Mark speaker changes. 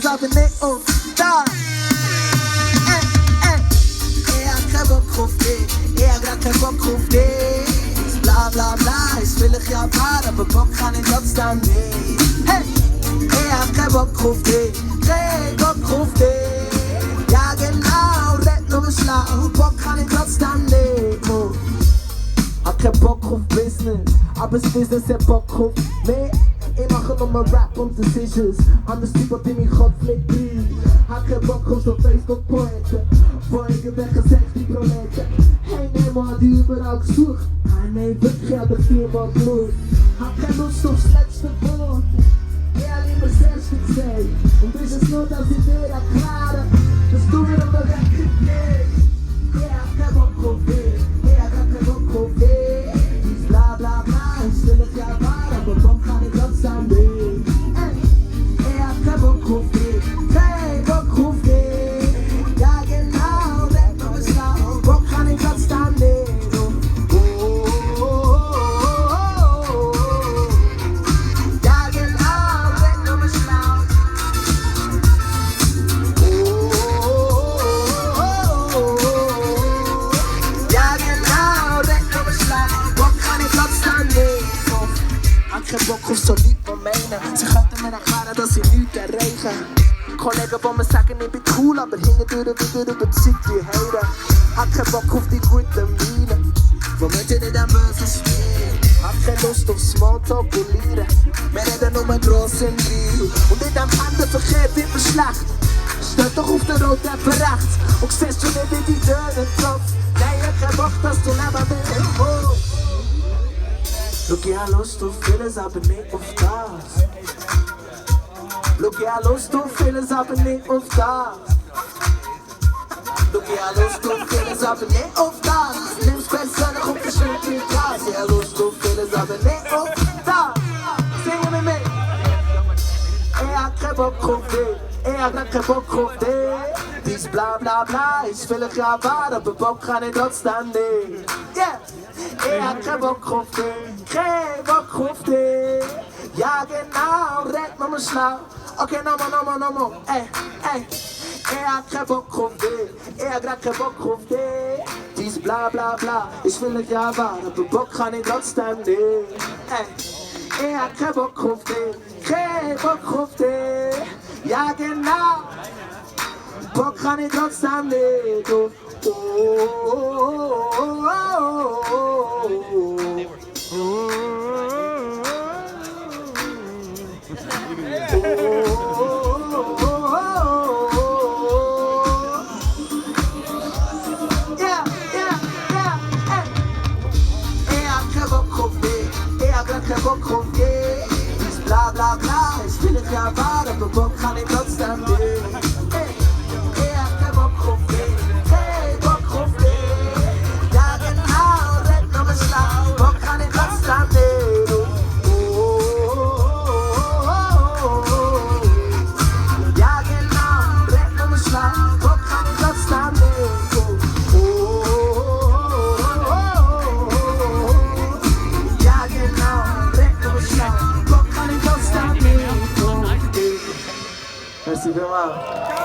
Speaker 1: aber nicht auf das. Ich hab keinen Bock auf dich, ich hab grad keinen Bock auf dich. Bla bla bla, ist vielleicht ja wahr, aber Bock kann ich trotzdem nicht. Hey, ich hab keinen Bock auf dich, kein Bock auf dich. Ja genau, red nur schlau, Bock kann ich trotzdem nicht. Hab keinen Bock auf Business, aber das Business hat Bock auf mich. Ich mache nochmal Rap und das ist es. Anders Typ in meinem Kopf nicht rein. Hab keinen Bock auf so Facebook-Poeten von irgendwelchen 60 Proleten. Hey Nemo, hat die überall gesucht. Nein, wirklich, hat er viermal geschaut. Hab keine Lust aufs letzte Wort. Ich hab lieber das erste gesagt. Und ist es nur, dass ich dir erkläre, dass du mir aber wirklich nicht. Ich hab keinen Bock auf dich, ich hab gar keinen Bock auf dich. Dies bla bla bla, ist will ich ja wahr, aber Bock kann ich trotzdem nicht. Ich hab keinen Bock auf dich, kein Bock auf dich. Ja genau, red nur schlau, Bock kann ich trotzdem nicht. Ja genau, red nur schlau. Ja genau, red nur schlau, Bock kann ich trotzdem nicht. Hab keinen Bock auf so Leute, die meinen, sie könnten mir erklären, dass ich nichts erreiche. Kollegen, die mir sagen, ich bin cool, aber hintendurch wieder überzeugt wie Heide. Hab keinen Bock auf die guten Weine, womit ich nicht ein böses Spiel. Hab keine Lust auf Smalltalk und Lieren, wir reden nur gross im Deal. Und in dem Pendelverkehr wird mir schlecht. Steht doch auf der roten rechts und siehst du nicht, wie die Türen klopft. Nein, ich hab keinen Bock, dass du neben mir wohnst. Schau, ich hab Lust auf vieles, aber nicht auf das. Schau, ich hab Lust auf vieles, aber nicht auf das. Schau, ich hab Lust auf vieles, aber nicht auf das. Nimm's persönlich und verschwind in Glas. Ich hab Lust auf vieles, aber nicht auf das. Singen wir mit. Ich hab keinen Bock auf dich, ich hab grad keinen Bock auf dich. Dies bla bla bla ist vielleicht ja wahr, aber Bock kann ich trotzdem nicht. Yeah. Ich hab keinen Bock auf dich, kein Bock auf dich. Ja genau, red nochmal schlau. Okay, nochmal, ey. Ich hab keinen Bock auf dich, ich hab grad keinen Bock auf dich. Dies bla bla bla ist vielleicht ja wahr, aber Bock kann ich trotzdem nicht. Ey, ich hab keinen Bock auf dich, kein Bock auf dich. Ja genau, Bock kann ich trotzdem nicht. Kein Bock auf dich, dies bla bla bla, ist vielleicht ja wahr, aber Bock kann ich trotzdem nicht. Ich hab keinen Bock auf dich, kein Bock auf dich. Ja genau, red nur schlau, Bock kann ich trotzdem nicht. Ja genau, red nur schlau, Bock kann ich trotzdem nicht. Merci vielmals.